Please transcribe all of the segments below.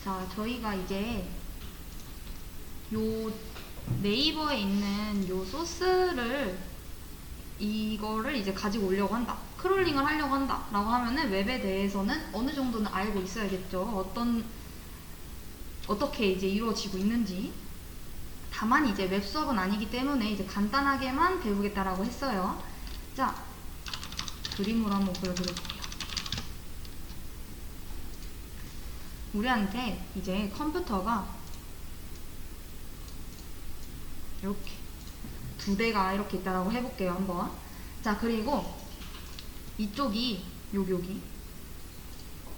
자, 저희가 이제 요 네이버에 있는 요 소스를 이거를 이제 가지고 오려고 한다. 크롤링을 하려고 한다. 라고 하면은 웹에 대해서는 어느 정도는 알고 있어야겠죠. 어떻게 이제 이루어지고 있는지. 다만 이제 웹 수업은 아니기 때문에 이제 간단하게만 배우겠다라고 했어요. 자, 그림으로 한번 보여드릴게요. 우리한테 이제 컴퓨터가 이렇게 두 대가 이렇게 있다라고 해볼게요. 한번. 자, 그리고 이쪽이 여기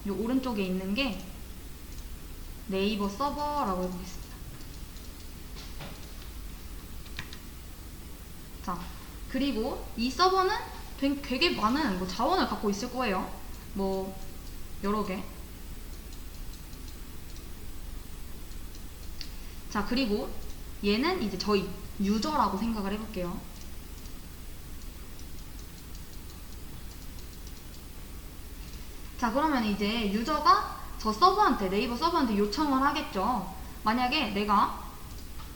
요 오른쪽에 있는 게 네이버 서버라고 해보겠습니다. 자, 그리고 이 서버는 되게 많은 뭐 자원을 갖고 있을 거예요. 뭐 여러 개. 자, 그리고 얘는 이제 저희 유저라고 생각을 해볼게요. 자, 그러면 이제 유저가 저 서버한테, 네이버 서버한테 요청을 하겠죠. 만약에 내가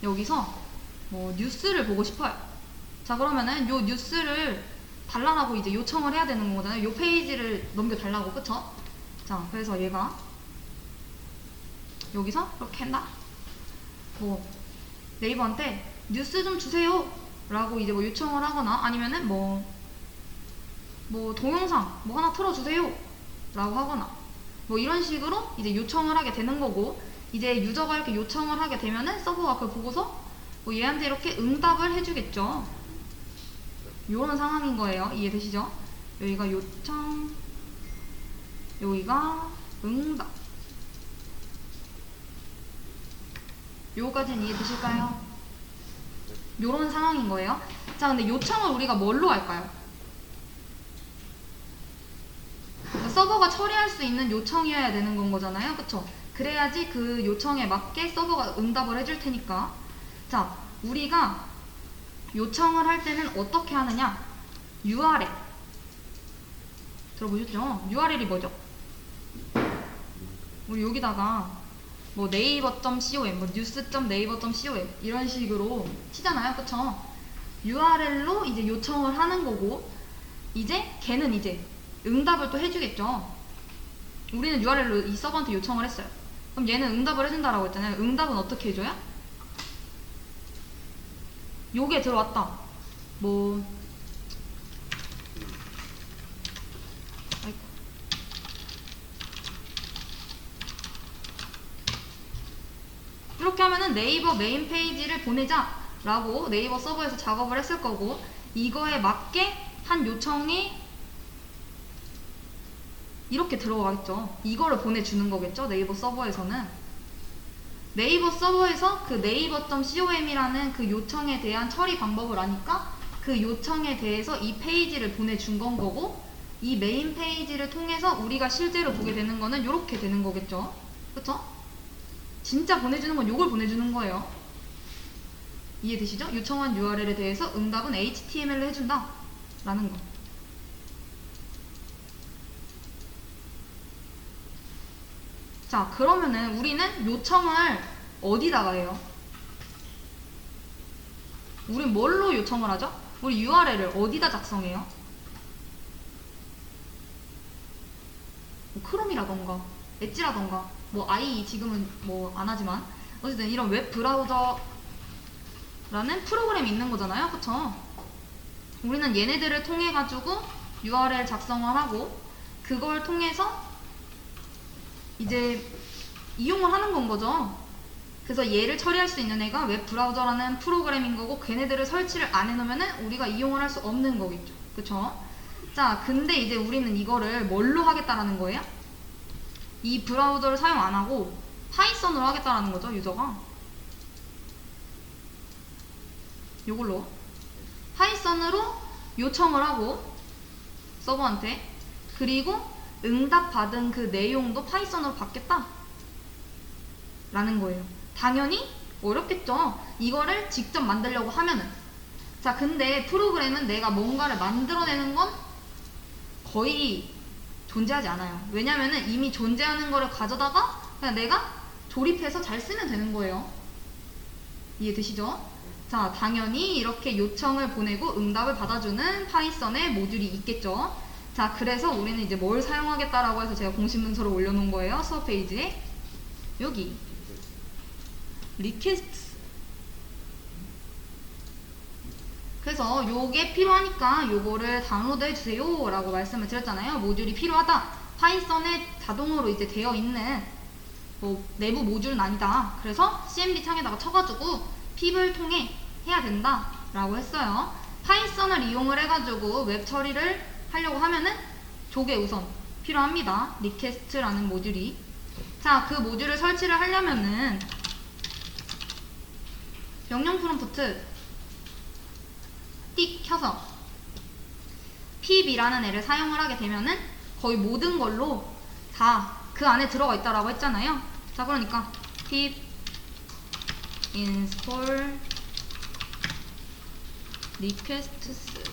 여기서 뭐 뉴스를 보고 싶어요. 자, 그러면은 요 뉴스를 달라고 이제 요청을 해야 되는 거잖아요. 요 페이지를 넘겨달라고, 그쵸? 자, 그래서 얘가 여기서 이렇게 한다. 뭐 네이버한테 뉴스 좀 주세요 라고 이제 뭐 요청을 하거나 아니면은 뭐 동영상 뭐 하나 틀어주세요 라고 하거나 뭐 이런 식으로 이제 요청을 하게 되는 거고, 이제 유저가 이렇게 요청을 하게 되면은 서버가 그걸 보고서 뭐 얘한테 이렇게 응답을 해주겠죠. 요런 상황인 거예요. 이해되시죠? 여기가 요청, 여기가 응답. 요거까지는 이해되실까요? 요런 상황인 거예요. 자, 근데 요청을 우리가 뭘로 할까요? 그러니까 서버가 처리할 수 있는 요청이어야 되는 건 거잖아요. 그쵸? 그래야지 그 요청에 맞게 서버가 응답을 해줄 테니까. 자, 우리가 요청을 할 때는 어떻게 하느냐? URL. 들어보셨죠? URL이 뭐죠? 우리 여기다가 뭐 네이버.com, 뭐 news.naver.com 이런 식으로 치잖아요. 그쵸? URL로 이제 요청을 하는 거고, 이제 걔는 이제 응답을 또 해주겠죠. 우리는 URL로 이 서버한테 요청을 했어요. 그럼 얘는 응답을 해준다라고 했잖아요. 응답은 어떻게 해줘요? 요게 들어왔다. 뭐 아이고. 이렇게 하면은 네이버 메인 페이지를 보내자 라고 네이버 서버에서 작업을 했을 거고, 이거에 맞게 한 요청이 이렇게 들어가겠죠. 이거를 보내주는 거겠죠. 네이버 서버에서는. 네이버 서버에서 그 네이버.com이라는 그 요청에 대한 처리 방법을 아니까 그 요청에 대해서 이 페이지를 보내준 건 거고, 이 메인 페이지를 통해서 우리가 실제로 보게 되는 거는 이렇게 되는 거겠죠. 그쵸? 진짜 보내주는 건 요걸 보내주는 거예요. 이해되시죠? 요청한 URL에 대해서 응답은 HTML로 해준다 라는 거. 자, 그러면은 우리는 요청을 어디다가 해요? 우린 뭘로 요청을 하죠? 우리 URL을 어디다 작성해요? 뭐 크롬이라던가 엣지라던가 뭐 IE 지금은 뭐 안하지만 어쨌든 이런 웹 브라우저라는 프로그램이 있는 거잖아요. 그쵸? 우리는 얘네들을 통해 가지고 URL 작성을 하고 그걸 통해서 이제 이용을 하는 건 거죠. 그래서 얘를 처리할 수 있는 애가 웹 브라우저라는 프로그램인 거고, 걔네들을 설치를 안 해놓으면은 우리가 이용을 할 수 없는 거겠죠. 그쵸? 자, 근데 이제 우리는 이거를 뭘로 하겠다라는 거예요? 이 브라우저를 사용 안 하고 파이썬으로 하겠다라는 거죠, 유저가. 요걸로 파이썬으로 요청을 하고 서버한테, 그리고 응답받은 그 내용도 파이썬으로 받겠다 라는 거예요. 당연히 어렵겠죠. 이거를 직접 만들려고 하면은. 자, 근데 프로그램은 내가 뭔가를 만들어내는 건 거의 존재하지 않아요. 왜냐면은 이미 존재하는 거를 가져다가 그냥 내가 조립해서 잘 쓰면 되는 거예요. 이해되시죠? 자, 당연히 이렇게 요청을 보내고 응답을 받아주는 파이썬의 모듈이 있겠죠. 자, 그래서 우리는 이제 뭘 사용하겠다라고 해서 제가 공식 문서를 올려놓은 거예요. 수업 페이지에. 여기. 리퀘스트. 그래서 요게 필요하니까 요거를 다운로드 해주세요 라고 말씀을 드렸잖아요. 모듈이 필요하다. 파이썬에 자동으로 이제 되어 있는 뭐 내부 모듈은 아니다. 그래서 cmd 창에다가 쳐가지고 pip을 통해 해야 된다 라고 했어요. 파이썬을 이용을 해가지고 웹 처리를 하려고 하면은 저게 우선 필요합니다. 리퀘스트라는 모듈이. 자, 그 모듈을 설치를 하려면은 명령 프롬프트 띡 켜서 pip이라는 애를 사용을 하게 되면은 거의 모든 걸로 다 그 안에 들어가 있다라고 했잖아요. 자, 그러니까 pip install requests.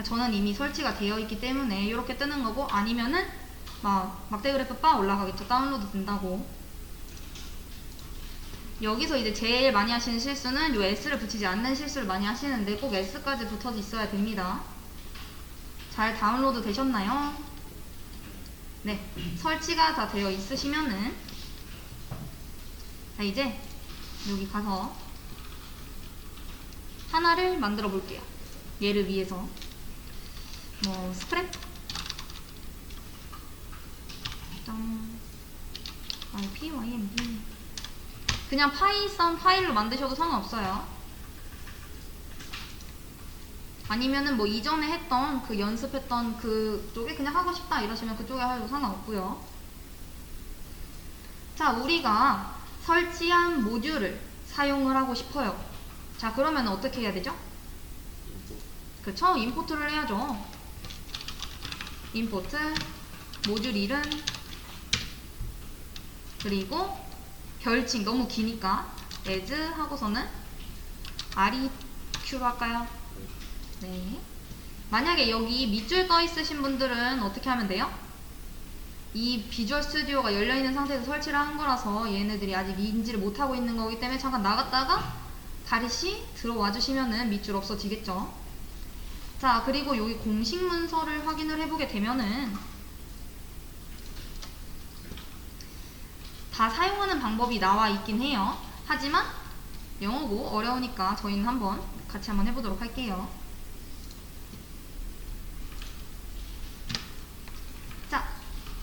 저는 이미 설치가 되어 있기 때문에 이렇게 뜨는 거고, 아니면은 막대 그래프 빠 올라가겠죠. 다운로드 된다고. 여기서 이제 제일 많이 하시는 실수는 요 s를 붙이지 않는 실수를 많이 하시는데 꼭 s까지 붙어져 있어야 됩니다. 잘 다운로드 되셨나요? 네, 설치가 다 되어 있으시면은 자, 이제 여기 가서 하나를 만들어 볼게요. 얘를 위해서 뭐 스크랩 .pyynb 그냥 파이썬 파일로 만드셔도 상관없어요. 아니면은 뭐 이전에 했던 그 연습했던 그쪽에 그냥 하고 싶다 이러시면 그쪽에 해도 상관없고요. 자, 우리가 설치한 모듈을 사용을 하고 싶어요. 자, 그러면 어떻게 해야 되죠? 그쵸? 임포트를 해야죠. 임포트 모듈 이름 그리고 별칭 너무 기니까 as 하고서는 req로 할까요? 네. 만약에 여기 밑줄 떠 있으신 분들은 어떻게 하면 돼요? 이 비주얼 스튜디오가 열려있는 상태에서 설치를 한 거라서 얘네들이 아직 인지를 못하고 있는 거기 때문에 잠깐 나갔다가 다시 들어와 주시면은 밑줄 없어지겠죠. 자, 그리고 여기 공식 문서를 확인을 해보게 되면은 다 사용하는 방법이 나와 있긴 해요. 하지만 영어고 어려우니까 저희는 같이 한번 해보도록 할게요. 자,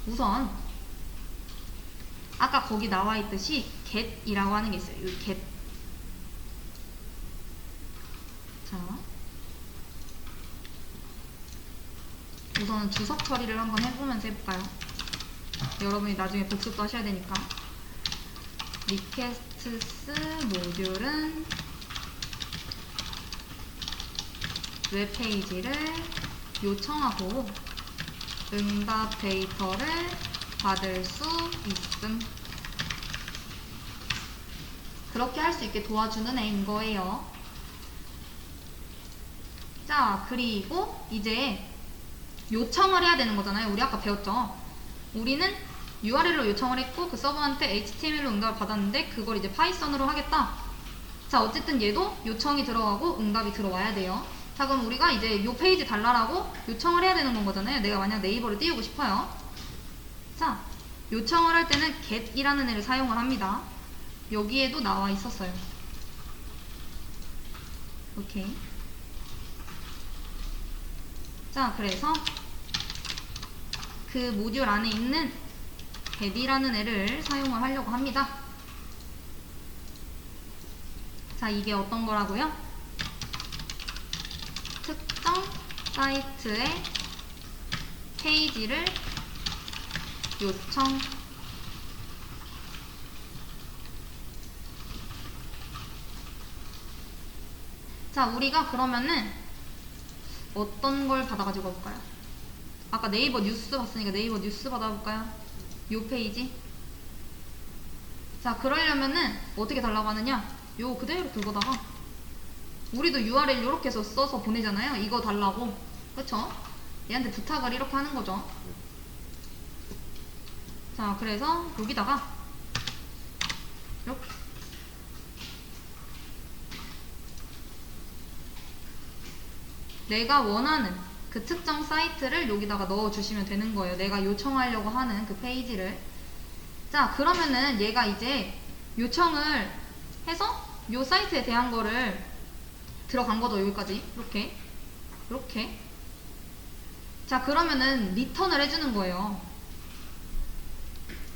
우선 아까 거기 나와 있듯이 get이라고 하는 게 있어요. 이 get. 자, 우선은 주석 처리를 한번 해보면서 해볼까요? 여러분이 나중에 복습도 하셔야 되니까. requests 모듈은 웹페이지를 요청하고 응답 데이터를 받을 수 있음. 그렇게 할 수 있게 도와주는 애인 거예요. 자, 그리고 이제 요청을 해야 되는 거잖아요. 우리 아까 배웠죠? 우리는 URL로 요청을 했고 그 서버한테 HTML로 응답을 받았는데 그걸 이제 파이썬으로 하겠다. 자, 어쨌든 얘도 요청이 들어가고 응답이 들어와야 돼요. 자, 그럼 우리가 이제 요 페이지 달라라고 요청을 해야 되는 거잖아요. 내가 만약 네이버를 띄우고 싶어요. 자, 요청을 할 때는 get이라는 애를 사용을 합니다. 여기에도 나와 있었어요. 오케이. 자, 그래서 그 모듈 안에 있는 get이라는 애를 사용을 하려고 합니다. 자, 이게 어떤 거라고요? 특정 사이트의 페이지를 요청. 자, 우리가 그러면은 어떤 걸 받아가지고 볼까요? 아까 네이버 뉴스 봤으니까 네이버 뉴스 받아볼까요? 요 페이지. 자, 그러려면은 어떻게 달라고 하느냐? 요 그대로 그거다가 우리도 URL 요렇게 해서 써서 보내잖아요. 이거 달라고. 그쵸? 얘한테 부탁을 이렇게 하는 거죠. 자, 그래서 여기다가 이렇게 내가 원하는 그 특정 사이트를 여기다가 넣어주시면 되는 거예요. 내가 요청하려고 하는 그 페이지를. 자, 그러면은 얘가 이제 요청을 해서 요 사이트에 대한 거를 들어간 거죠. 여기까지 이렇게 자, 그러면은 리턴을 해주는 거예요.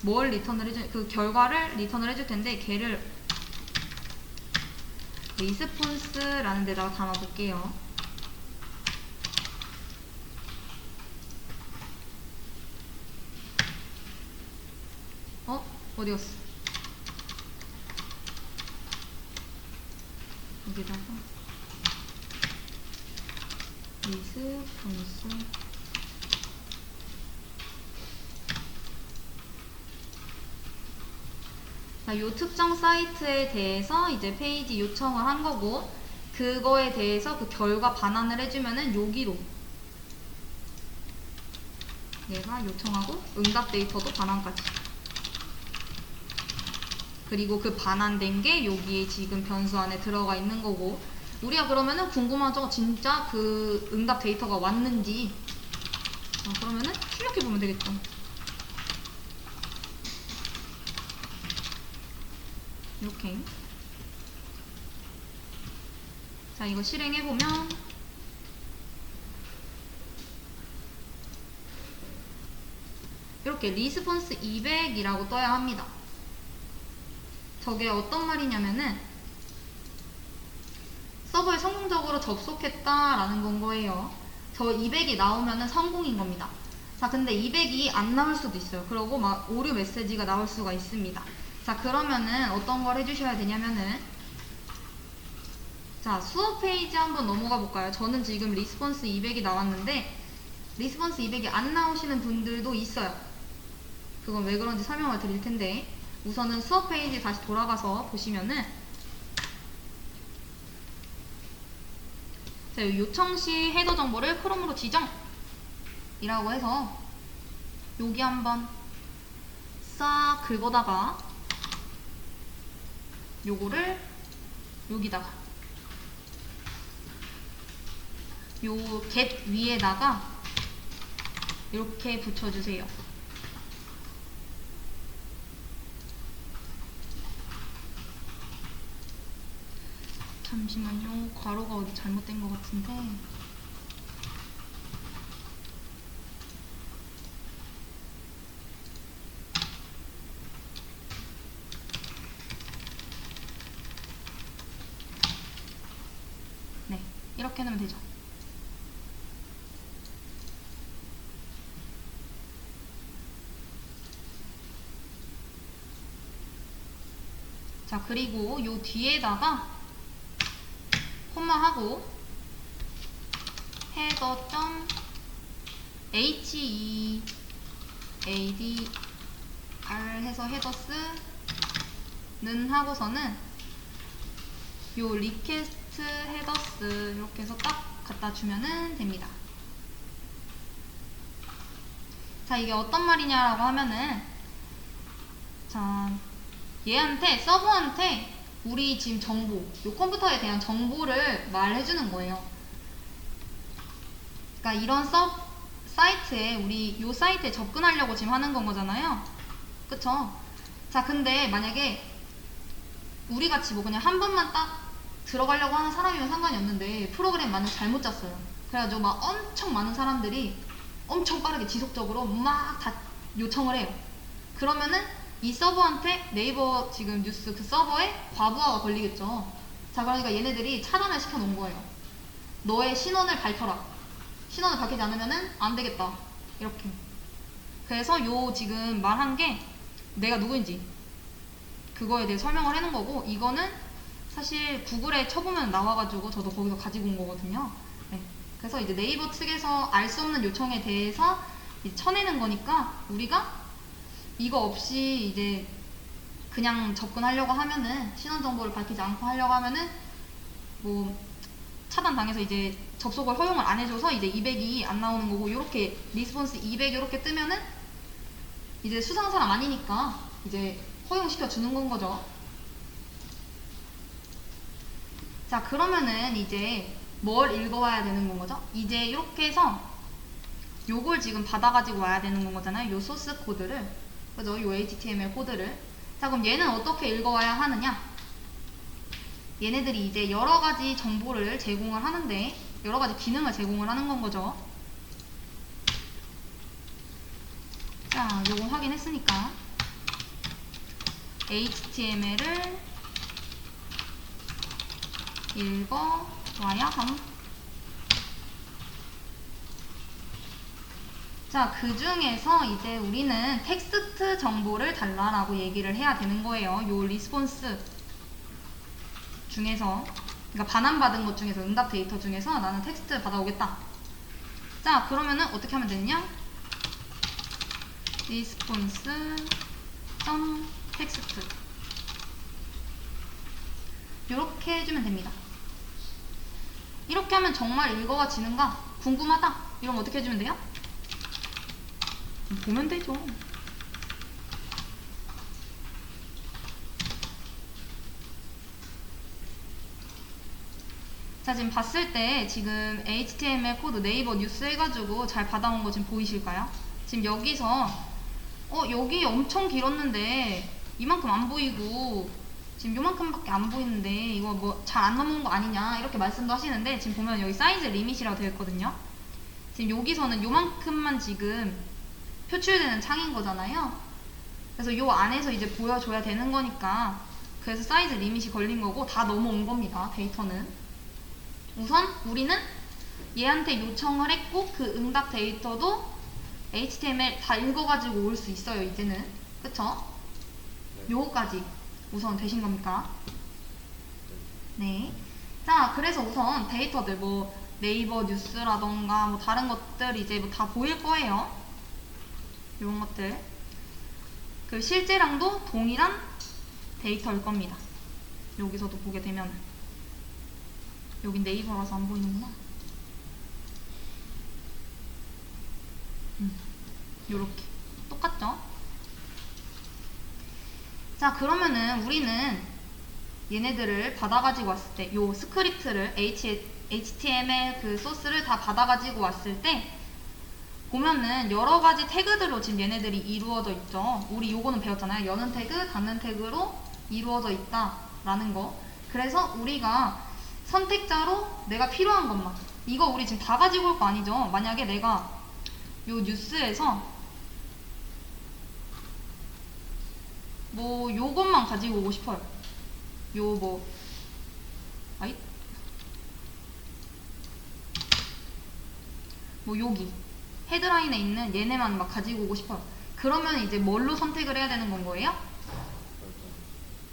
뭘 리턴을 그 결과를 리턴을 해줄 텐데 걔를 리스폰스라는 데다가 담아 볼게요. 어디 갔어? 여기다가 리스폰스 자, 요 특정 사이트에 대해서 이제 페이지 요청을 한 거고 그거에 대해서 그 결과 반환을 해주면은 여기로 얘가 요청하고 응답 데이터도 반환까지 그리고 그 반환된 게 여기에 지금 변수 안에 들어가 있는 거고 우리가 그러면은 궁금하죠? 진짜 그 응답 데이터가 왔는지 그러면은 출력해 보면 되겠죠. 이렇게 자 이거 실행해보면 이렇게 리스폰스 200이라고 떠야 합니다. 저게 어떤 말이냐면은 서버에 성공적으로 접속했다라는 건 거예요. 저 200이 나오면은 성공인 겁니다. 자, 근데 200이 안 나올 수도 있어요. 그러고 막 오류 메시지가 나올 수가 있습니다. 자, 그러면은 어떤 걸 해주셔야 되냐면은 자, 수업 페이지 한번 넘어가 볼까요? 저는 지금 리스폰스 200이 나왔는데 리스폰스 200이 안 나오시는 분들도 있어요. 그건 왜 그런지 설명을 드릴 텐데 우선은 수업 페이지 다시 돌아가서 보시면은 자, 요청 시 헤더 정보를 크롬으로 지정 이라고 해서 여기 한번 싹 긁어다가 요거를 여기다가 요 get 위에다가 이렇게 붙여주세요. 잠시만요. 괄호가 어디 잘못된 것 같은데 네, 이렇게 하면 되죠. 자, 그리고 요 뒤에다가 콤마하고 header.headr 해서 헤더스는 하고서는 요 request headers 이렇게 해서 딱 갖다 주면은 됩니다. 자, 이게 어떤 말이냐라고 하면은 자, 얘한테 서버한테 우리 지금 정보, 요 컴퓨터에 대한 정보를 말해주는 거예요. 그러니까 이런 사이트에 우리 요 사이트에 접근하려고 지금 하는 건 거잖아요. 그쵸? 자, 근데 만약에 우리 같이 뭐 그냥 한 번만 딱 들어가려고 하는 사람이면 상관이 없는데 프로그램만은 잘못 짰어요. 그래가지고 막 엄청 많은 사람들이 엄청 빠르게 지속적으로 막 다 요청을 해요. 그러면은 이 서버한테 네이버 지금 뉴스 그 서버에 과부하가 걸리겠죠. 자, 그러니까 얘네들이 차단을 시켜 놓은 거예요. 너의 신원을 밝혀라. 신원을 밝히지 않으면은 안 되겠다. 이렇게. 그래서 요 지금 말한 게 내가 누구인지 그거에 대해 설명을 해놓은 거고 이거는 사실 구글에 쳐보면 나와가지고 저도 거기서 가지고 온 거거든요. 네. 그래서 이제 네이버 측에서 알 수 없는 요청에 대해서 쳐내는 거니까 우리가 이거 없이 이제 그냥 접근하려고 하면은 신원 정보를 밝히지 않고 하려고 하면은 뭐 차단당해서 이제 접속을 허용을 안 해줘서 이제 200이 안 나오는 거고 요렇게 리스폰스 200 이렇게 뜨면은 이제 수상한 사람 아니니까 이제 허용시켜 주는 건 거죠. 자, 그러면은 이제 뭘 읽어와야 되는 건 거죠? 이제 이렇게 해서 요걸 지금 받아가지고 와야 되는 건 거잖아요. 요 소스 코드를. 그죠? 요 HTML 코드를. 자, 그럼 얘는 어떻게 읽어와야 하느냐? 얘네들이 이제 여러 가지 정보를 제공을 하는데, 여러 가지 기능을 제공을 하는 건 거죠. 자, 요거 확인했으니까 HTML을 읽어와야 함. 자, 그 중에서 이제 우리는 텍스트 정보를 달라라고 얘기를 해야 되는 거예요. 요 리스폰스 중에서, 그러니까 반환받은 것 중에서, 응답 데이터 중에서 나는 텍스트 받아오겠다. 자, 그러면은 어떻게 하면 되느냐? response.text 이렇게 해주면 됩니다. 이렇게 하면 정말 읽어지는가? 궁금하다? 이러면 어떻게 해주면 돼요? 보면 되죠. 자, 지금 봤을 때 지금 HTML 코드 네이버 뉴스 해가지고 잘 받아온 거 지금 보이실까요? 지금 여기서 여기 엄청 길었는데 이만큼 안 보이고 지금 요만큼밖에 안 보이는데 이거 뭐 잘 안 넘어온 거 아니냐 이렇게 말씀도 하시는데, 지금 보면 여기 사이즈 리밋이라고 되어 있거든요. 지금 여기서는 요만큼만 지금 표출되는 창인 거잖아요. 그래서 요 안에서 이제 보여줘야 되는 거니까, 그래서 사이즈 리밋이 걸린 거고 다 넘어온 겁니다. 데이터는. 우선 우리는 얘한테 요청을 했고 그 응답 데이터도 HTML 다 읽어가지고 올 수 있어요, 이제는. 그쵸? 요거까지 우선 되신 겁니까? 네. 자, 그래서 우선 데이터들, 뭐 네이버 뉴스라던가 뭐 다른 것들 이제 뭐 다 보일 거예요. 이런 것들. 그 실제랑도 동일한 데이터일 겁니다. 여기서도 보게 되면. 여긴 네이버라서 안 보이는구나. 요렇게. 똑같죠? 자, 그러면은 우리는 얘네들을 받아가지고 왔을 때, 요 스크립트를, HTML 그 소스를 다 받아가지고 왔을 때, 보면은 여러 가지 태그들로 지금 얘네들이 이루어져 있죠. 우리 요거는 배웠잖아요. 여는 태그, 닫는 태그로 이루어져 있다라는 거. 그래서 우리가 선택자로 내가 필요한 것만, 이거 우리 지금 다 가지고 올 거 아니죠. 만약에 내가 요 뉴스에서 뭐 요것만 가지고 오고 싶어요. 요 뭐 여기 헤드라인에 있는 얘네만 막 가지고 오고 싶어요. 그러면 이제 뭘로 선택을 해야 되는 건 거예요?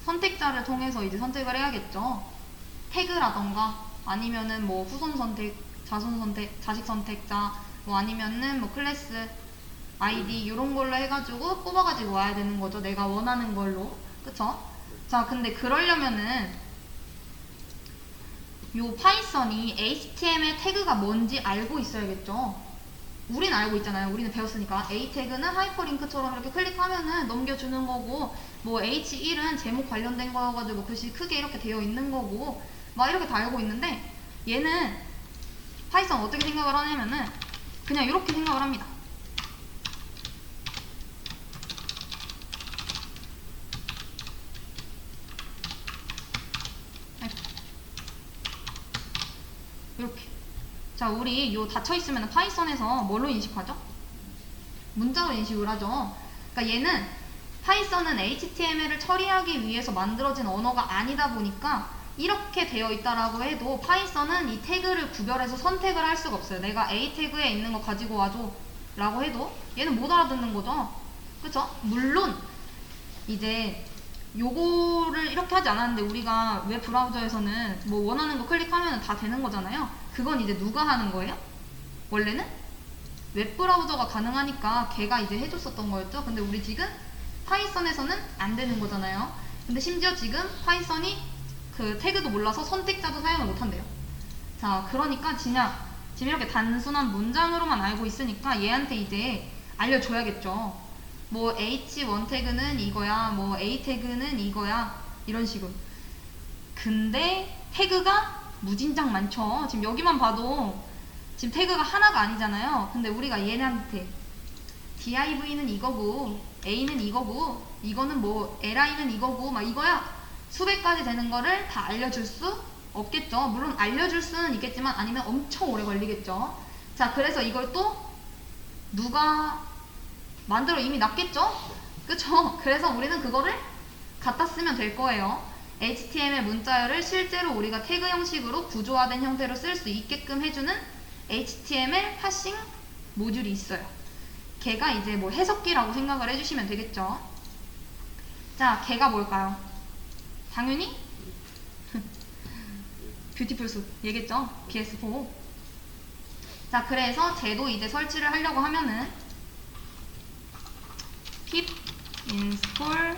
선택자를 통해서 이제 선택을 해야겠죠. 태그라던가 아니면은 뭐 후손 선택, 자손 선택, 자식 선택자, 뭐 아니면은 뭐 클래스, 아이디 이런 걸로 해가지고 뽑아가지고 와야 되는 거죠. 내가 원하는 걸로. 그쵸? 자, 근데 그러려면은 요 파이썬이 HTML 태그가 뭔지 알고 있어야겠죠. 우린 알고 있잖아요. 우리는 배웠으니까. A 태그는 하이퍼링크처럼 이렇게 클릭하면은 넘겨주는 거고, 뭐 H1은 제목 관련된 거여가지고 글씨 크게 이렇게 되어 있는 거고, 막 이렇게 다 알고 있는데, 얘는 파이썬 어떻게 생각을 하냐면은 그냥 이렇게 생각을 합니다. 이렇게. 자, 우리 요 닫혀있으면 파이썬에서 뭘로 인식하죠? 문자로 인식을 하죠. 그러니까 얘는, 파이썬은 HTML을 처리하기 위해서 만들어진 언어가 아니다 보니까 이렇게 되어 있다라고 해도 파이썬은 이 태그를 구별해서 선택을 할 수가 없어요. 내가 A 태그에 있는 거 가지고 와줘 라고 해도 얘는 못 알아듣는 거죠. 그쵸? 물론 이제 요거를 이렇게 하지 않았는데 우리가 웹 브라우저에서는 뭐 원하는 거 클릭하면 다 되는 거잖아요. 그건 이제 누가 하는 거예요? 원래는 웹 브라우저가 가능하니까 걔가 이제 해줬었던 거였죠. 근데 우리 지금 파이썬에서는 안 되는 거잖아요. 근데 심지어 지금 파이썬이 그 태그도 몰라서 선택자도 사용을 못 한대요. 자, 그러니까 지금 이렇게 단순한 문장으로만 알고 있으니까 얘한테 이제 알려줘야겠죠. 뭐 H1 태그는 이거야, 뭐 A 태그는 이거야, 이런 식으로. 근데 태그가 무진장 많죠. 지금 여기만 봐도 지금 태그가 하나가 아니잖아요. 근데 우리가 얘네한테 div는 이거고 A는 이거고 이거는 뭐 li는 이거고 막 이거야 수백 가지 되는 거를 다 알려줄 수 없겠죠. 물론 알려줄 수는 있겠지만 아니면 엄청 오래 걸리겠죠. 자, 그래서 이걸 또 누가 만들어 이미 놨겠죠? 그쵸? 그래서 우리는 그거를 갖다 쓰면 될 거예요. HTML 문자열을 실제로 우리가 태그 형식으로 구조화된 형태로 쓸 수 있게끔 해주는 HTML 파싱 모듈이 있어요. 걔가 이제 뭐 해석기라고 생각을 해주시면 되겠죠. 자, 걔가 뭘까요? 당연히 뷰티풀 숲 얘겠죠? BS4. 자, 그래서 쟤도 이제 설치를 하려고 하면은 pip install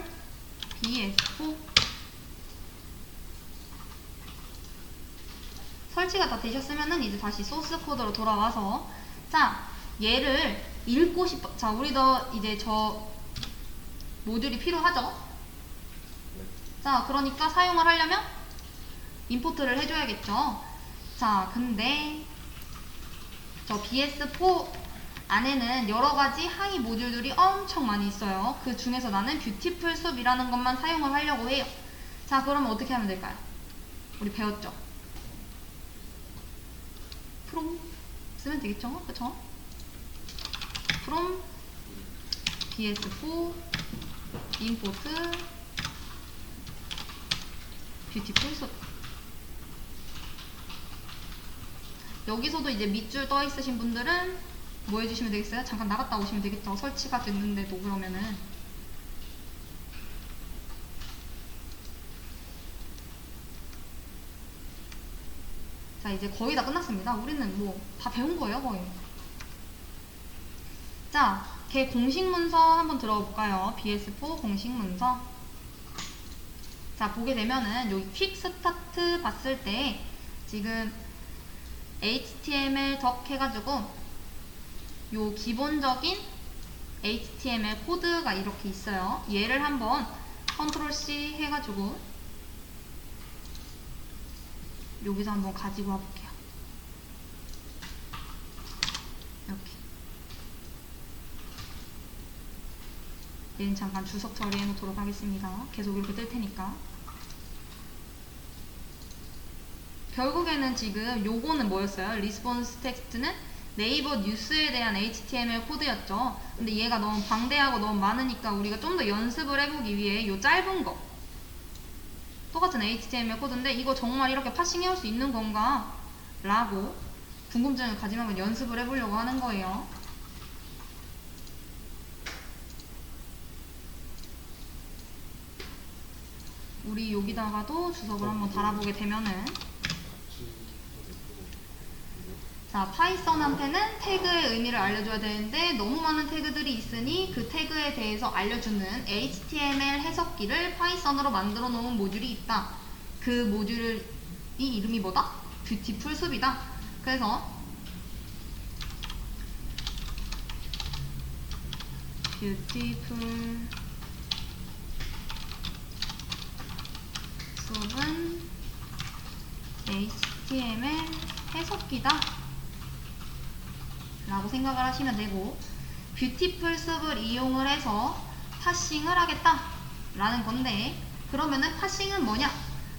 bs4 설치가 다 되셨으면은 이제 다시 소스 코드로 돌아와서 자, 얘를 읽고 싶어. 자, 우리도 이제 저 모듈이 필요하죠? 자, 그러니까 사용을 하려면 임포트를 해줘야겠죠? 자, 근데 저 BS4 안에는 여러가지 하위 모듈들이 엄청 많이 있어요. 그 중에서 나는 뷰티풀 숲이라는 것만 사용을 하려고 해요. 자, 그러면 어떻게 하면 될까요? 우리 배웠죠? from 쓰면 되겠죠? 그쵸? from BS4 import 뷰티풀 숲. 여기서도 이제 밑줄 떠 있으신 분들은 뭐 해주시면 되겠어요? 잠깐 나갔다 오시면 되겠죠? 설치가 됐는데도 그러면은. 자, 이제 거의 다 끝났습니다. 우리는 뭐 다 배운 거예요, 거의. 자, 걔 공식 문서 한번 들어가 볼까요? BS4 공식 문서. 자, 보게 되면은 여기 퀵 스타트 봤을 때 지금 HTML 덕 해가지고 요 기본적인 HTML 코드가 이렇게 있어요. 얘를 한번 컨트롤 C 해가지고 여기서 한번 가지고 와볼게요. 이렇게. 얘는 잠깐 주석 처리해 놓도록 하겠습니다. 계속 이렇게 뜰 테니까. 결국에는 지금 요거는 뭐였어요? 리스폰스 텍스트는 네이버 뉴스에 대한 HTML 코드였죠. 근데 얘가 너무 방대하고 너무 많으니까 우리가 좀 더 연습을 해보기 위해 요 짧은 거 똑같은 HTML 코드인데 이거 정말 이렇게 파싱 해올 수 있는 건가? 라고 궁금증을 가지면 연습을 해보려고 하는 거예요. 우리 여기다가도 주석을 한번 달아보게 되면은 자, 파이썬한테는 태그의 의미를 알려줘야 되는데 너무 많은 태그들이 있으니 그 태그에 대해서 알려주는 HTML 해석기를 파이썬으로 만들어 놓은 모듈이 있다. 그 모듈이 이름이 뭐다? 뷰티풀 숲이다. 그래서 뷰티풀 숲은 HTML 해석기다 라고 생각을 하시면 되고 뷰티풀 숲을 이용을 해서 파싱을 하겠다 라는 건데 그러면은 파싱은 뭐냐?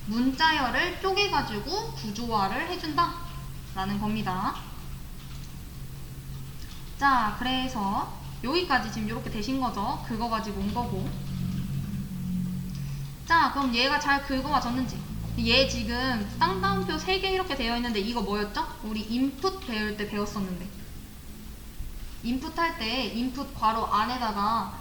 문자열을 쪼개가지고 구조화를 해준다 라는 겁니다. 자, 그래서 여기까지 지금 이렇게 되신 거죠. 긁어 가지고 온 거고. 자, 그럼 얘가 잘 긁어와졌는지 얘 지금 쌍따옴표 3개 이렇게 되어 있는데 이거 뭐였죠? 우리 인풋 배울 때 배웠었는데 인풋 할 때 인풋 괄호 안에다가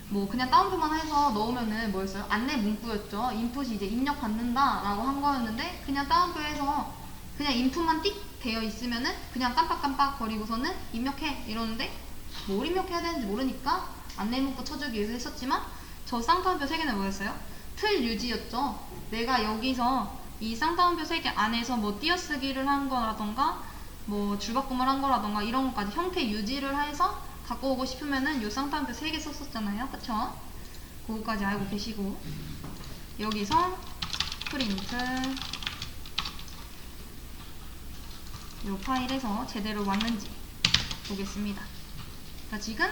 뭐 그냥 따옴표만 해서 넣으면은 뭐였어요? 안내 문구였죠. 인풋이 이제 입력 받는다 라고 한 거였는데 그냥 따옴표에서 그냥 인풋만 띡 되어 있으면은 그냥 깜빡깜빡 거리고서는 입력해 이러는데 뭘 입력해야 되는지 모르니까 안내 문구 쳐주기 위해서 했었지만 저 쌍따옴표 3개는 뭐였어요? 틀 유지였죠. 내가 여기서 이 쌍따옴표 3개 안에서 뭐 띄어쓰기를 한 거라던가 뭐 줄바꿈을 한 거라던가 이런 것까지 형태 유지를 해서 갖고 오고 싶으면은 요 쌍따옴표 3개 썼었잖아요. 그쵸? 그거까지 알고 계시고, 여기서 프린트 요 파일에서 제대로 왔는지 보겠습니다. 자, 지금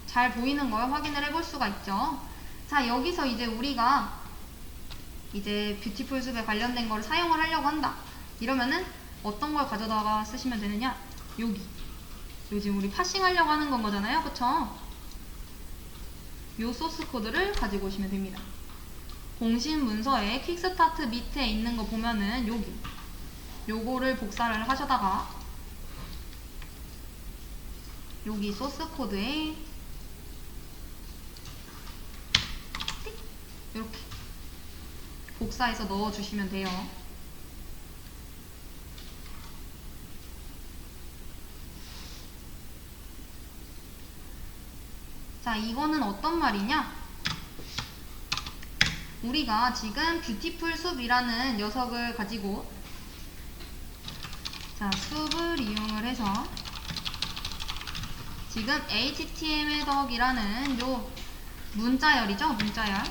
잘 보이는 걸 확인을 해볼 수가 있죠. 자, 여기서 이제 우리가 이제 뷰티풀 숲에 관련된 걸 사용을 하려고 한다. 이러면은 어떤 걸 가져다가 쓰시면 되느냐? 여기. 요즘 우리 파싱 하려고 하는 건 거잖아요. 그쵸? 요 소스 코드를 가지고 오시면 됩니다. 공식 문서에 퀵스타트 밑에 있는 거 보면은 여기. 요거를 복사를 하셔다가 여기 소스 코드에 이렇게 복사해서 넣어주시면 돼요. 자, 이거는 어떤 말이냐? 우리가 지금 뷰티풀 숲이라는 녀석을 가지고, 자, 숲을 이용을 해서 지금 HTML 덕이라는 요 문자열이죠? 문자열.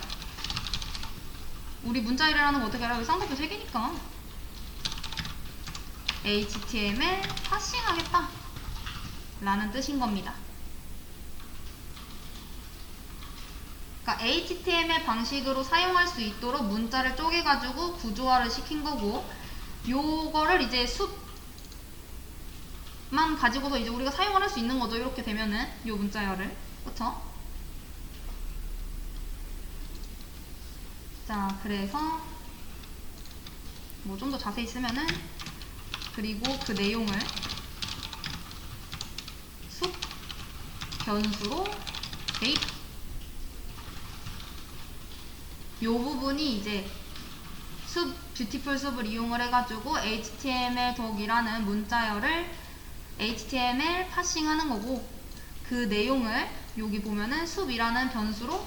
우리 문자열이라는 거 어떻게 알아요? 쌍따옴표 3개니까. HTML 파싱하겠다 라는 뜻인 겁니다. 그러니까 HTML 방식으로 사용할 수 있도록 문자를 쪼개가지고 구조화를 시킨 거고, 요거를 이제 숲만 가지고도 이제 우리가 사용을 할 수 있는 거죠. 이렇게 되면은 요 문자열을. 그쵸? 자, 그래서 뭐 좀 더 자세히 쓰면은, 그리고 그 내용을 숲 변수로 대입. 요 부분이 이제 뷰티풀 숲을 이용을 해가지고 HTML 덕이라는 문자열을 HTML 파싱하는 거고, 그 내용을 여기 보면은 숲이라는 변수로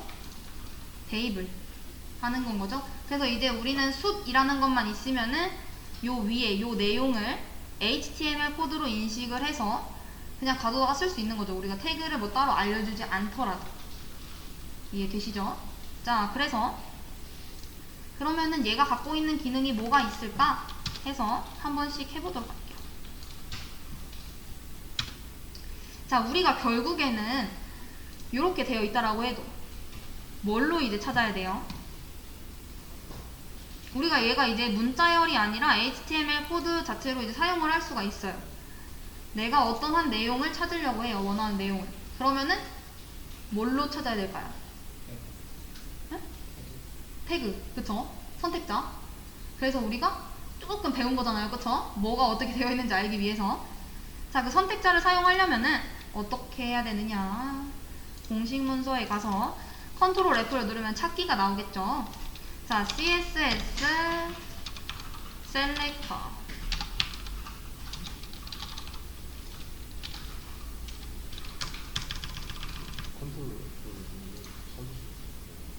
대입을 하는 건 거죠. 그래서 이제 우리는 숲이라는 것만 있으면은 요 위에 요 내용을 HTML 코드로 인식을 해서 그냥 가져다가 쓸 수 있는 거죠. 우리가 태그를 뭐 따로 알려주지 않더라도. 이해되시죠? 자, 그러면은 얘가 갖고 있는 기능이 뭐가 있을까 해서 한 번씩 해보도록 할게요. 자, 우리가 결국에는 이렇게 되어 있다라고 해도 뭘로 이제 찾아야 돼요? 우리가 얘가 이제 문자열이 아니라 HTML 코드 자체로 이제 사용을 할 수가 있어요. 내가 어떤 한 내용을 찾으려고 해요. 원하는 내용을. 그러면은 뭘로 찾아야 될까요? 태그, 그쵸? 선택자. 그래서 우리가 조금 배운 거잖아요. 그쵸? 뭐가 어떻게 되어 있는지 알기 위해서. 자, 그 선택자를 사용하려면은 어떻게 해야 되느냐? 공식 문서에 가서 컨트롤 F를 누르면 찾기가 나오겠죠? 자, CSS 셀렉터.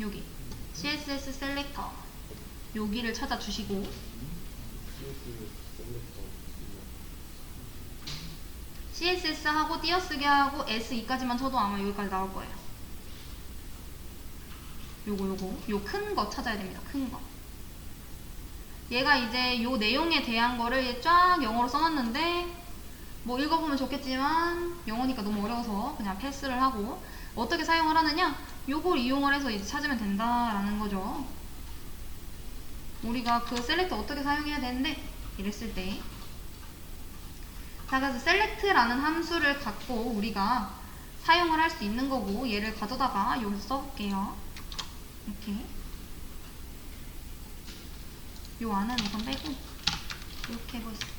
여기 CSS 셀렉터 여기를 찾아주시고, CSS 하고 띄어쓰기 하고 SE까지만 쳐도 아마 여기까지 나올 거예요. 요 큰 거 찾아야 됩니다. 큰 거. 얘가 이제 요 내용에 대한 거를 쫙 영어로 써놨는데 뭐 읽어보면 좋겠지만 영어니까 너무 어려워서 그냥 패스를 하고, 어떻게 사용을 하느냐? 요걸 이용을 해서 이제 찾으면 된다라는 거죠. 우리가 그 셀렉트 어떻게 사용해야 되는데 이랬을 때, 자, 그래서 select라는 함수를 갖고 우리가 사용을 할 수 있는 거고, 얘를 가져다가 여기서 써볼게요. 이렇게 요 안은 우선 빼고 이렇게 해보세요.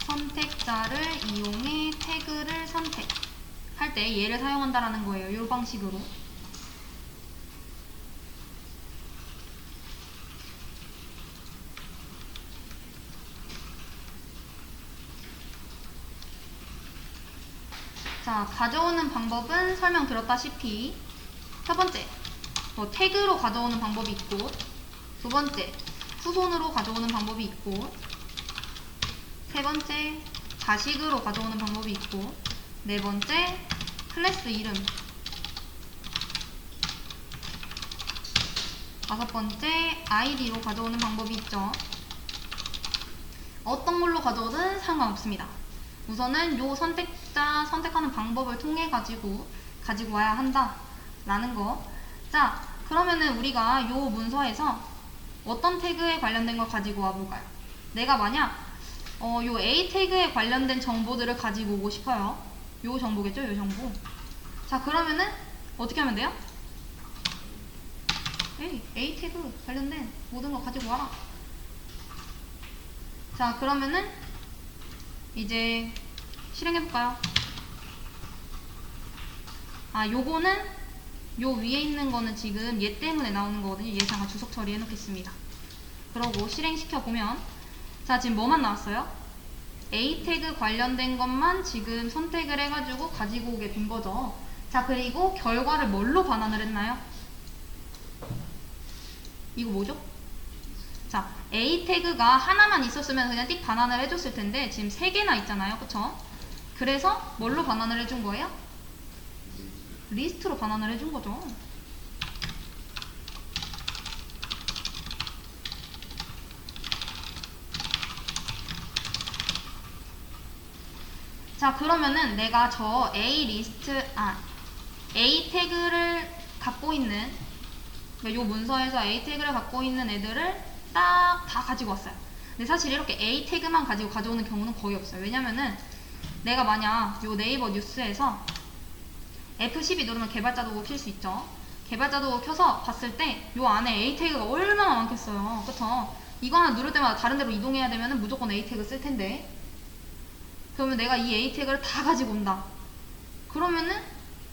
선택자를 이용해 태그를 선택할 때 얘를 사용한다라는 거예요. 요 방식으로. 자, 가져오는 방법은 설명드렸다시피 첫 번째, 태그로 가져오는 방법이 있고, 두 번째, 후손으로 가져오는 방법이 있고, 세 번째, 가식으로 가져오는 방법이 있고, 네 번째 클래스 이름, 다섯 번째 아이디로 가져오는 방법이 있죠. 어떤 걸로 가져오든 상관없습니다. 우선은 요 선택자 선택하는 방법을 통해 가지고 와야 한다 라는 거. 자, 그러면은 우리가 요 문서에서 어떤 태그에 관련된 걸 가지고 와 볼까요? 내가 만약 요 A 태그에 관련된 정보들을 가지고 오고 싶어요. 요 정보겠죠? 요 정보. 자, 그러면은 어떻게 하면 돼요? A 태그 관련된 모든 거 가지고 와라. 자, 그러면은 이제 실행해볼까요? 요거는 요 위에 있는 거는 지금 얘 때문에 나오는 거거든요. 얘 잠깐 주석 처리해 놓겠습니다. 그러고 실행시켜보면, 자, 지금 뭐만 나왔어요? A 태그 관련된 것만 지금 선택을 해가지고 가지고 오게 된 거죠. 자, 그리고 결과를 뭘로 반환을 했나요? 이거 뭐죠? 자, A 태그가 하나만 있었으면 그냥 띡 반환을 해줬을 텐데 지금 3개나 있잖아요. 그쵸? 그래서 뭘로 반환을 해준 거예요? 리스트로 반환을 해준 거죠. 자, 그러면은 내가 저 A 태그를 갖고 있는, 그러니까 요 문서에서 A 태그를 갖고 있는 애들을 딱 다 가지고 왔어요. 근데 사실 이렇게 A 태그만 가지고 가져오는 경우는 거의 없어요. 왜냐면은 내가 만약 요 네이버 뉴스에서 F12 누르면 개발자 도구 킬 수 있죠. 개발자 도구 켜서 봤을 때 요 안에 A 태그가 얼마나 많겠어요. 그쵸? 이거 하나 누를 때마다 다른 데로 이동해야 되면은 무조건 A 태그 쓸 텐데, 그러면 내가 이 A 태그를 다 가지고 온다. 그러면은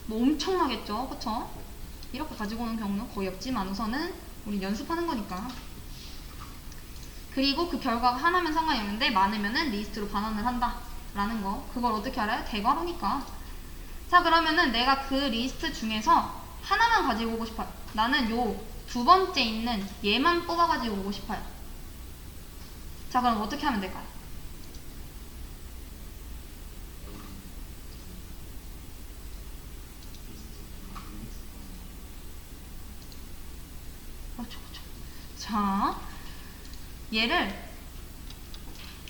뭐 엄청나겠죠. 그쵸? 이렇게 가지고 오는 경우는 거의 없지만 우선은 우리 연습하는 거니까. 그리고 그 결과가 하나면 상관이 없는데 많으면은 리스트로 반환을 한다 라는 거. 그걸 어떻게 알아요? 대괄호니까. 자, 그러면은 내가 그 리스트 중에서 하나만 가지고 오고 싶어요. 나는 요 두 번째 있는 얘만 뽑아 가지고 오고 싶어요. 자, 그럼 어떻게 하면 될까요? 그렇죠, 그렇죠. 자, 얘를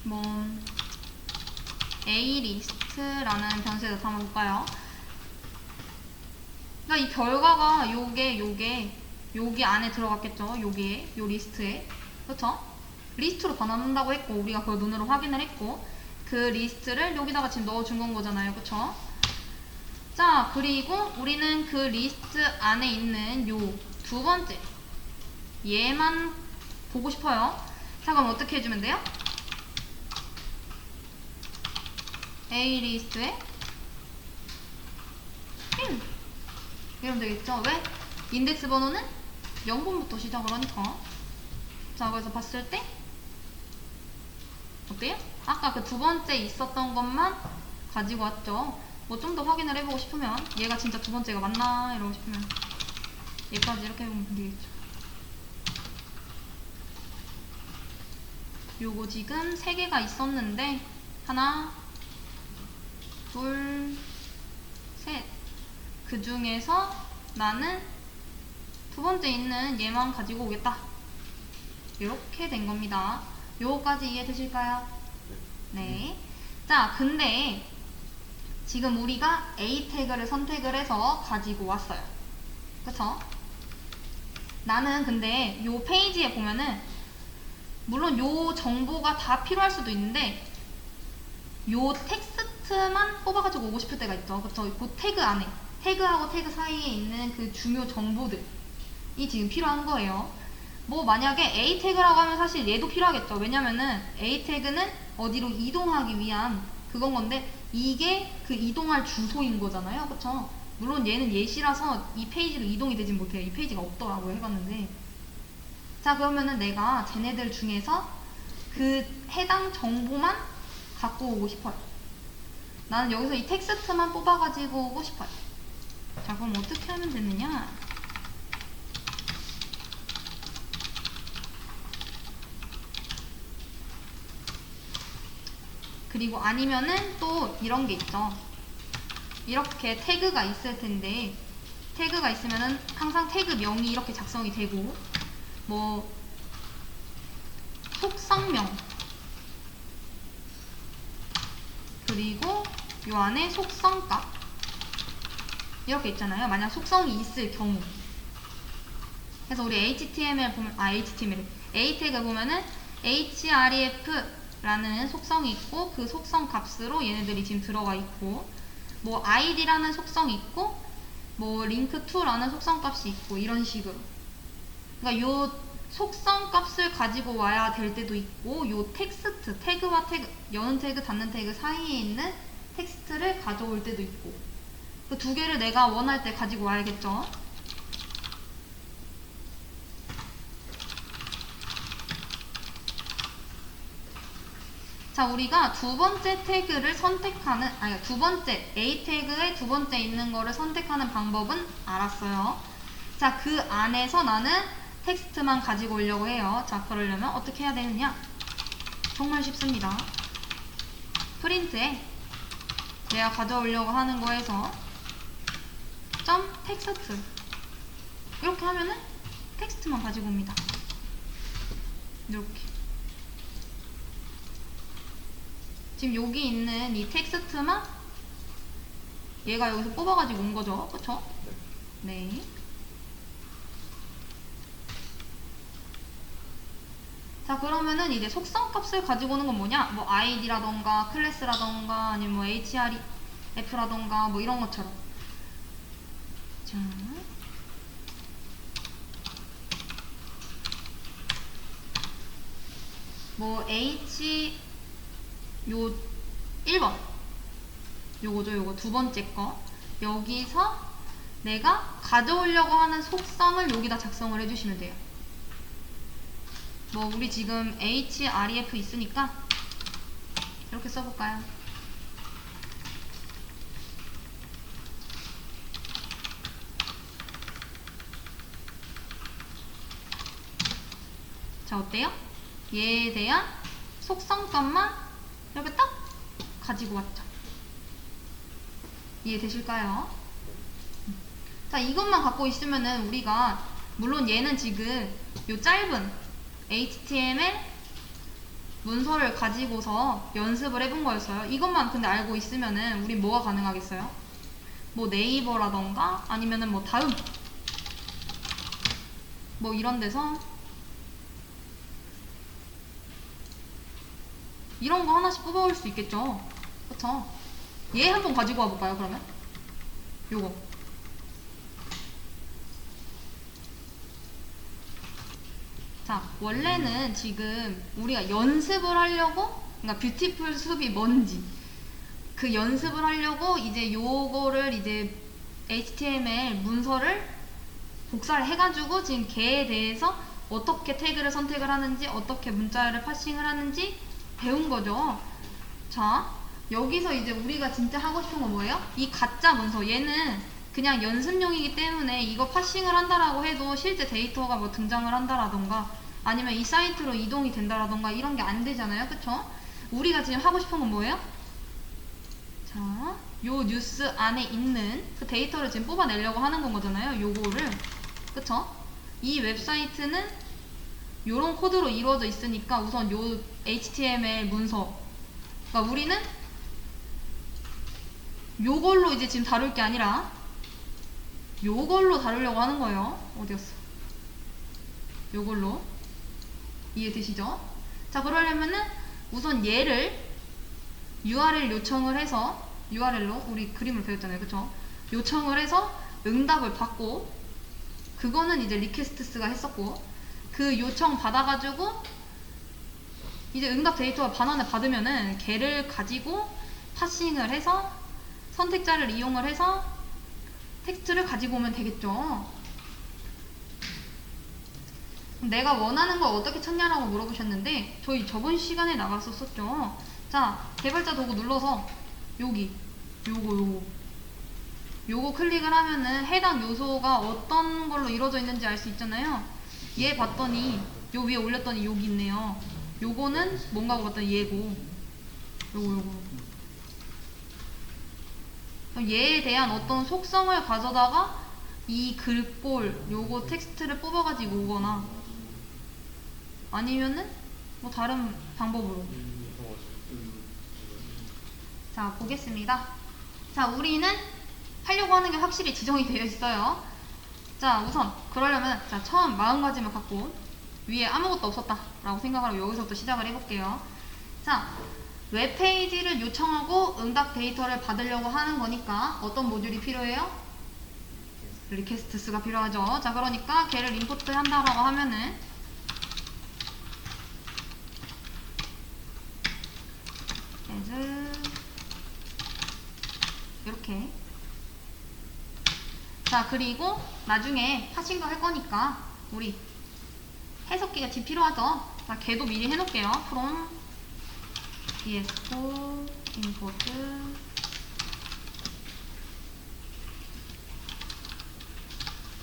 뭐 A 리스트라는 변수에다 담아볼까요? 그러니까 이 결과가 여기 안에 들어갔겠죠. 여기에, 요 리스트에. 그쵸? 리스트로 반환한다고 했고, 우리가 그걸 눈으로 확인을 했고, 그 리스트를 여기다가 지금 넣어준 건 거잖아요. 그쵸? 자, 그리고 우리는 그 리스트 안에 있는 요 두 번째, 얘만 보고 싶어요. 자, 그럼 어떻게 해주면 돼요? A 리스트에 1 이러면 되겠죠? 왜? 인덱스 번호는 0번부터 시작을 하니까. 자, 그래서 봤을 때 어때요? 아까 그 두 번째 있었던 것만 가지고 왔죠. 뭐 좀 더 확인을 해보고 싶으면, 얘가 진짜 두 번째가 맞나 이러고 싶으면 얘까지 이렇게 해보면 되겠죠. 요거 지금 3개가 있었는데 하나, 둘, 셋. 그 중에서 나는 두 번째 있는 얘만 가지고 오겠다. 이렇게 된 겁니다. 요거까지 이해되실까요? 네. 자, 근데 지금 우리가 A 태그를 선택을 해서 가지고 왔어요. 그쵸? 나는 근데 요 페이지에 보면은 물론 요 정보가 다 필요할 수도 있는데 요 텍스트만 뽑아가지고 오고 싶을 때가 있죠. 그쵸? 그 태그 안에, 태그하고 태그 사이에 있는 그 중요 정보들이 지금 필요한 거예요. 뭐 만약에 A 태그라고 하면 사실 얘도 필요하겠죠. 왜냐면은 A 태그는 어디로 이동하기 위한 그건 건데, 이게 그 이동할 주소인 거잖아요. 그쵸? 물론 얘는 예시라서 이 페이지로 이동이 되진 못해요. 이 페이지가 없더라고요. 해봤는데. 자, 그러면은 내가 쟤네들 중에서 그 해당 정보만 갖고 오고 싶어요. 나는 여기서 이 텍스트만 뽑아가지고 오고 싶어요. 자, 그럼 어떻게 하면 되느냐? 그리고 아니면은 또 이런 게 있죠. 이렇게 태그가 있을 텐데, 태그가 있으면은 항상 태그 명이 이렇게 작성이 되고, 뭐 속성명, 그리고 요 안에 속성값 이렇게 있잖아요. 만약 속성이 있을 경우. 그래서 우리 HTML 보면, A 태그 보면은 href라는 속성이 있고, 그 속성 값으로 얘네들이 지금 들어가 있고, 뭐 id라는 속성이 있고, 뭐 link2라는 속성 값이 있고, 이런 식으로. 그러니까 요 속성 값을 가지고 와야 될 때도 있고, 요 텍스트, 태그와 태그, 여는 태그, 닫는 태그 사이에 있는 텍스트를 가져올 때도 있고, 그 두 개를 내가 원할 때 가지고 와야겠죠. 자, 우리가 두 번째 태그를 선택하는, 두 번째 A 태그에 두 번째 있는 거를 선택하는 방법은 알았어요. 자, 그 안에서 나는 텍스트만 가지고 오려고 해요. 자, 그러려면 어떻게 해야 되느냐? 정말 쉽습니다. 프린트에 내가 가져오려고 하는 거에서 점 텍스트 이렇게 하면은 텍스트만 가지고 옵니다. 이렇게. 지금 여기 있는 이 텍스트만 얘가 여기서 뽑아가지고 온 거죠. 그쵸? 네. 자, 그러면은 이제 속성 값을 가지고 오는 건 뭐냐? 뭐 id라던가 클래스라던가 아니면 뭐 href라던가 뭐 이런 것처럼. 자. 뭐 요 1번 요거죠. 요거 두 번째 거. 여기서 내가 가져오려고 하는 속성을 여기다 작성을 해주시면 돼요. 뭐 우리 지금 href 있으니까 이렇게 써볼까요? 자, 어때요? 얘에 대한 속성값만 이렇게 딱 가지고 왔죠. 이해되실까요? 자, 이것만 갖고 있으면은 우리가, 물론 얘는 지금 요 짧은 HTML 문서를 가지고서 연습을 해본 거였어요. 이것만 근데 알고 있으면은 우리 뭐가 가능하겠어요? 뭐 네이버라던가 아니면은 뭐 다음 뭐 이런 데서 이런 거 하나씩 뽑아올 수 있겠죠. 그쵸? 얘 한번 가지고 와볼까요, 그러면? 요거. 자, 원래는 지금 우리가 연습을 하려고, 그러니까 뷰티풀 숲이 뭔지, 그 연습을 하려고 이제 요거를 이제 HTML 문서를 복사를 해가지고 지금 걔에 대해서 어떻게 태그를 선택을 하는지, 어떻게 문자를 파싱을 하는지 배운 거죠. 자, 여기서 이제 우리가 진짜 하고 싶은 건 뭐예요? 이 가짜 문서, 얘는 그냥 연습용이기 때문에 이거 파싱을 한다라고 해도 실제 데이터가 뭐 등장을 한다라던가 아니면 이 사이트로 이동이 된다라던가 이런 게 안 되잖아요. 그쵸? 우리가 지금 하고 싶은 건 뭐예요? 자, 요 뉴스 안에 있는 그 데이터를 지금 뽑아내려고 하는 건 거잖아요. 요거를. 그쵸? 이 웹사이트는 요런 코드로 이루어져 있으니까 우선 요 HTML 문서, 그러니까 우리는 요걸로 이제 지금 다룰 게 아니라 요걸로 다루려고 하는 거예요. 어디였어? 요걸로. 이해되시죠? 자, 그러려면은 우선 얘를 URL 요청을 해서, URL로 우리 그림을 그렸잖아요. 그쵸? 요청을 해서 응답을 받고, 그거는 이제 리퀘스트스가 했었고, 그 요청 받아가지고 이제 응답 데이터가 반환을 받으면은 걔를 가지고 파싱을 해서 선택자를 이용을 해서 텍스트를 가지고 오면 되겠죠. 내가 원하는 걸 어떻게 찾냐라고 물어보셨는데 저희 저번 시간에 나갔었죠. 자, 개발자 도구 눌러서 여기 요거 클릭을 하면은 해당 요소가 어떤 걸로 이루어져 있는지 알 수 있잖아요. 얘 봤더니 요 위에 올렸더니 여기 있네요. 요거는 뭔가 봤더니 얘고, 요거. 얘에 대한 어떤 속성을 가져다가 이 글꼴 요거 텍스트를 뽑아가지고 오거나 아니면은 뭐 다른 방법으로. 자, 보겠습니다. 자, 우리는 하려고 하는 게 확실히 지정이 되어 있어요. 자, 우선 그러려면 자, 처음 마음가짐을 갖고 위에 아무것도 없었다 라고 생각하고 여기서부터 시작을 해볼게요. 자, 웹페이지를 요청하고 응답 데이터를 받으려고 하는 거니까 어떤 모듈이 필요해요? 리퀘스트스가 필요하죠. 자, 그러니까 걔를 임포트 한다라고 하면은 이렇게. 자, 그리고 나중에 파싱도 할 거니까 우리 해석기가 지금 필요하죠. 자, 걔도 미리 해놓을게요. from ps4 import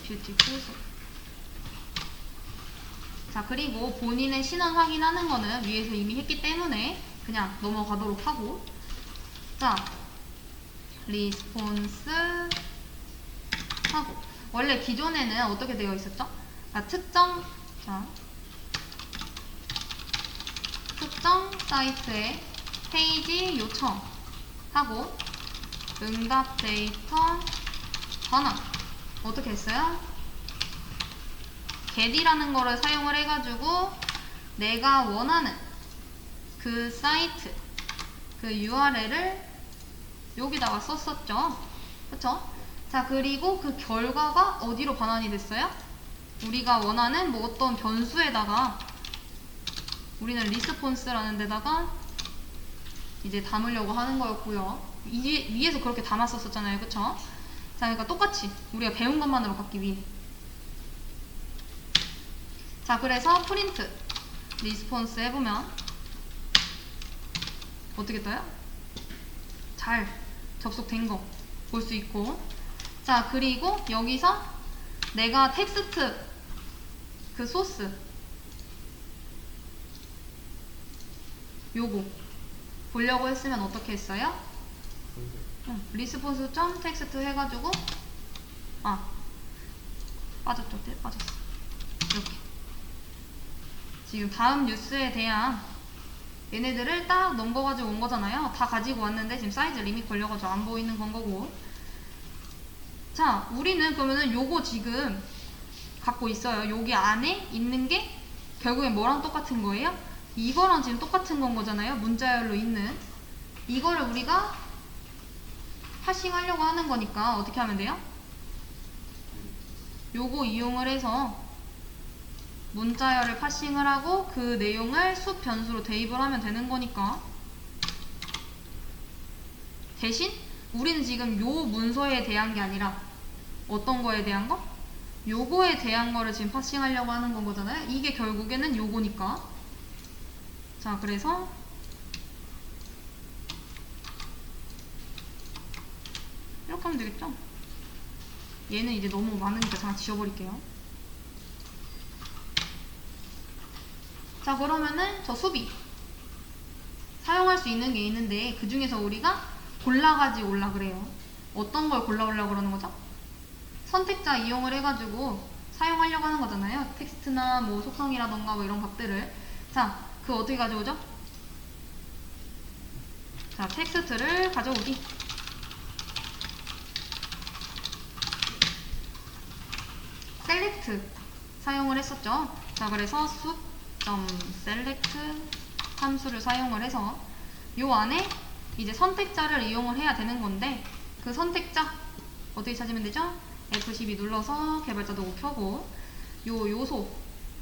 beautiful. 자, 그리고 본인의 신원 확인하는 거는 위에서 이미 했기 때문에 그냥 넘어가도록 하고. 자, 리스폰스 하고. 원래 기존에는 어떻게 되어 있었죠? 특정 사이트에 페이지 요청하고 응답 데이터 전환. 어떻게 했어요? get이라는 거를 사용을 해가지고 내가 원하는 그 사이트 그 URL을 여기다가 썼었죠. 그쵸? 자, 그리고 그 결과가 어디로 반환이 됐어요? 우리가 원하는 뭐 어떤 변수에다가 우리는 리스폰스라는 데다가 이제 담으려고 하는 거였고요. 이제 위에서 그렇게 담았었잖아요. 그쵸? 자, 그러니까 똑같이 우리가 배운 것만으로 갖기 위해. 자, 그래서 프린트 리스폰스 해보면 어떻게 떠요? 잘 접속된 거 볼 수 있고. 자, 그리고 여기서 내가 텍스트 그 소스 요거 보려고 했으면 어떻게 했어요? 리스폰스.txt 해가지고 빠졌죠? 빠졌어. 이렇게 지금 다음 뉴스에 대한 얘네들을 딱 넘겨가지고 온 거잖아요. 다 가지고 왔는데 지금 사이즈 리밋 걸려가지고 안 보이는 건 거고. 자, 우리는 그러면은 요거 지금 갖고 있어요. 여기 안에 있는 게 결국엔 뭐랑 똑같은 거예요? 이거랑 지금 똑같은 건 거잖아요. 문자열로 있는 이거를 우리가 파싱 하려고 하는 거니까 어떻게 하면 돼요? 요거 이용을 해서 문자열을 파싱을 하고 그 내용을 숫 변수로 대입을 하면 되는 거니까. 대신 우리는 지금 요 문서에 대한 게 아니라 어떤 거에 대한 거? 요거에 대한 거를 지금 파싱 하려고 하는 건 거잖아요. 이게 결국에는 요거니까. 자, 그래서 이렇게 하면 되겠죠? 얘는 이제 너무 많으니까 잠깐 지워버릴게요. 자, 그러면은 저 수비 사용할 수 있는 게 있는데 그 중에서 우리가 골라가지고 올라 그래요. 어떤 걸 골라오려고 그러는 거죠? 선택자 이용을 해가지고 사용하려고 하는 거잖아요. 텍스트나 뭐 속성이라던가 뭐 이런 값들을. 자, 그거 어떻게 가져오죠? 자, 텍스트를 가져오기. 셀렉트 사용을 했었죠. 자, 그래서 숫.select 함수를 사용을 해서 요 안에 이제 선택자를 이용을 해야 되는 건데 그 선택자 어떻게 찾으면 되죠? F12 눌러서 개발자 도구 켜고 요 요소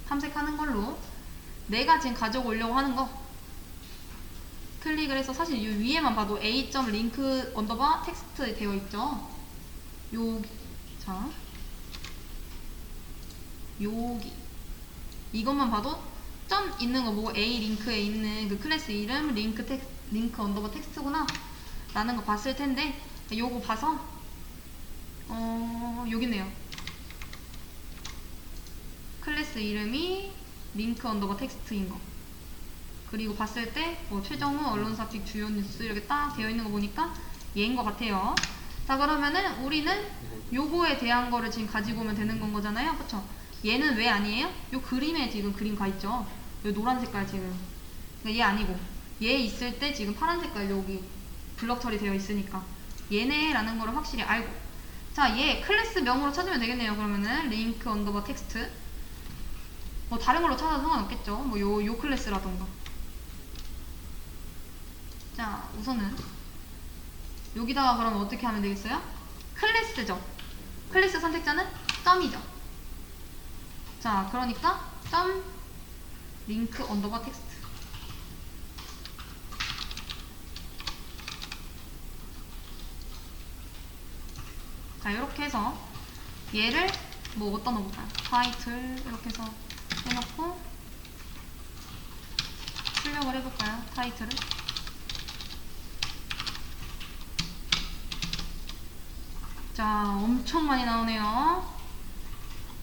탐색하는 걸로 내가 지금 가져오려고 하는 거 클릭을 해서 사실 요 위에만 봐도 a.link 언더바 텍스트 되어 있죠. 자, 여기 이것만 봐도 점 있는 거 보고 A 링크에 있는 그 클래스 이름 링크 언더바 텍스트구나 라는 거 봤을 텐데 요거 봐서 여기 있네요. 클래스 이름이 링크 언더바 텍스트인 거 그리고 봤을 때 뭐 최정우 언론사 픽 주요 뉴스 이렇게 딱 되어 있는 거 보니까 얘인 것 같아요. 자, 그러면은 우리는 요거에 대한 거를 지금 가지고 오면 되는 건 거잖아요. 그쵸? 얘는 왜 아니에요? 요 그림에 지금 그림 가 있죠. 요 노란 색깔 지금. 근데 얘 아니고 얘 있을 때 지금 파란 색깔 여기 블럭 처리 되어 있으니까 얘네라는 거를 확실히 알고. 자, 얘 클래스 명으로 찾으면 되겠네요. 그러면은 링크 언더바 텍스트. 뭐 다른 걸로 찾아도 상관없겠죠. 뭐 요 클래스라던가. 자, 우선은 여기다가 그러면 어떻게 하면 되겠어요? 클래스죠. 클래스 선택자는 점이죠. 자, 그러니까 점 링크 언더바 텍스트. 자, 이렇게 해서 얘를 뭐 어디다 넣어볼까요? 타이틀 이렇게 해서 해놓고 출력을 해볼까요? 타이틀을. 자, 엄청 많이 나오네요.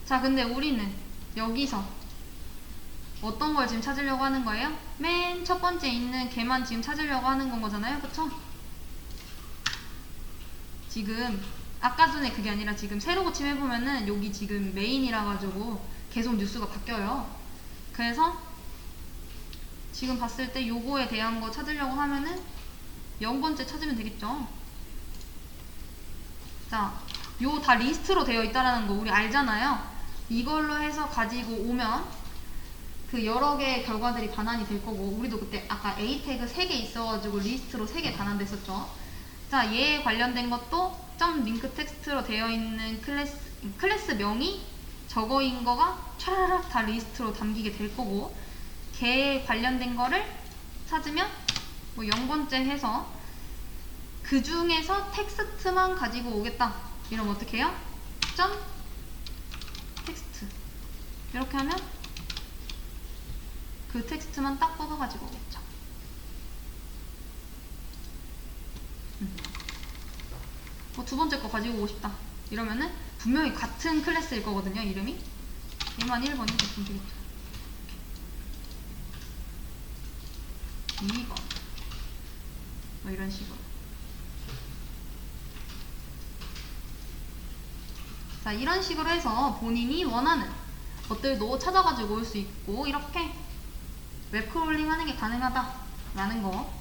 자, 근데 우리는 여기서 어떤 걸 지금 찾으려고 하는 거예요? 맨 첫 번째 있는 걔만 지금 찾으려고 하는 건 거잖아요. 그쵸? 지금 아까 전에 그게 아니라 지금 새로 고침해보면은 여기 지금 메인이라 가지고 계속 뉴스가 바뀌어요. 그래서 지금 봤을 때 요거에 대한 거 찾으려고 하면은 0번째 찾으면 되겠죠. 자, 요 다 리스트로 되어 있다라는 거 우리 알잖아요. 이걸로 해서 가지고 오면 그 여러 개의 결과들이 반환이 될 거고, 우리도 그때 아까 A 태그 3개 있어가지고 리스트로 3개 반환됐었죠. 자, 얘에 관련된 것도 점 링크 텍스트로 되어 있는 클래스 명이 저거인 거가 촤라락 다 리스트로 담기게 될 거고, 걔에 관련된 거를 찾으면 뭐 0번째 해서 그 중에서 텍스트만 가지고 오겠다 이러면 어떻게 해요? 점 텍스트 이렇게 하면 그 텍스트만 딱 뽑아 가지고 오겠죠. 뭐 두 번째 거 가지고 오고 싶다 이러면은 분명히 같은 클래스일 거거든요. 이름이 얘만 1번이 됐으면 되겠죠. 2번 뭐 이런 식으로. 자, 이런 식으로 해서 본인이 원하는 것들도 찾아가지고 올 수 있고, 이렇게 웹크롤링 하는 게 가능하다라는 거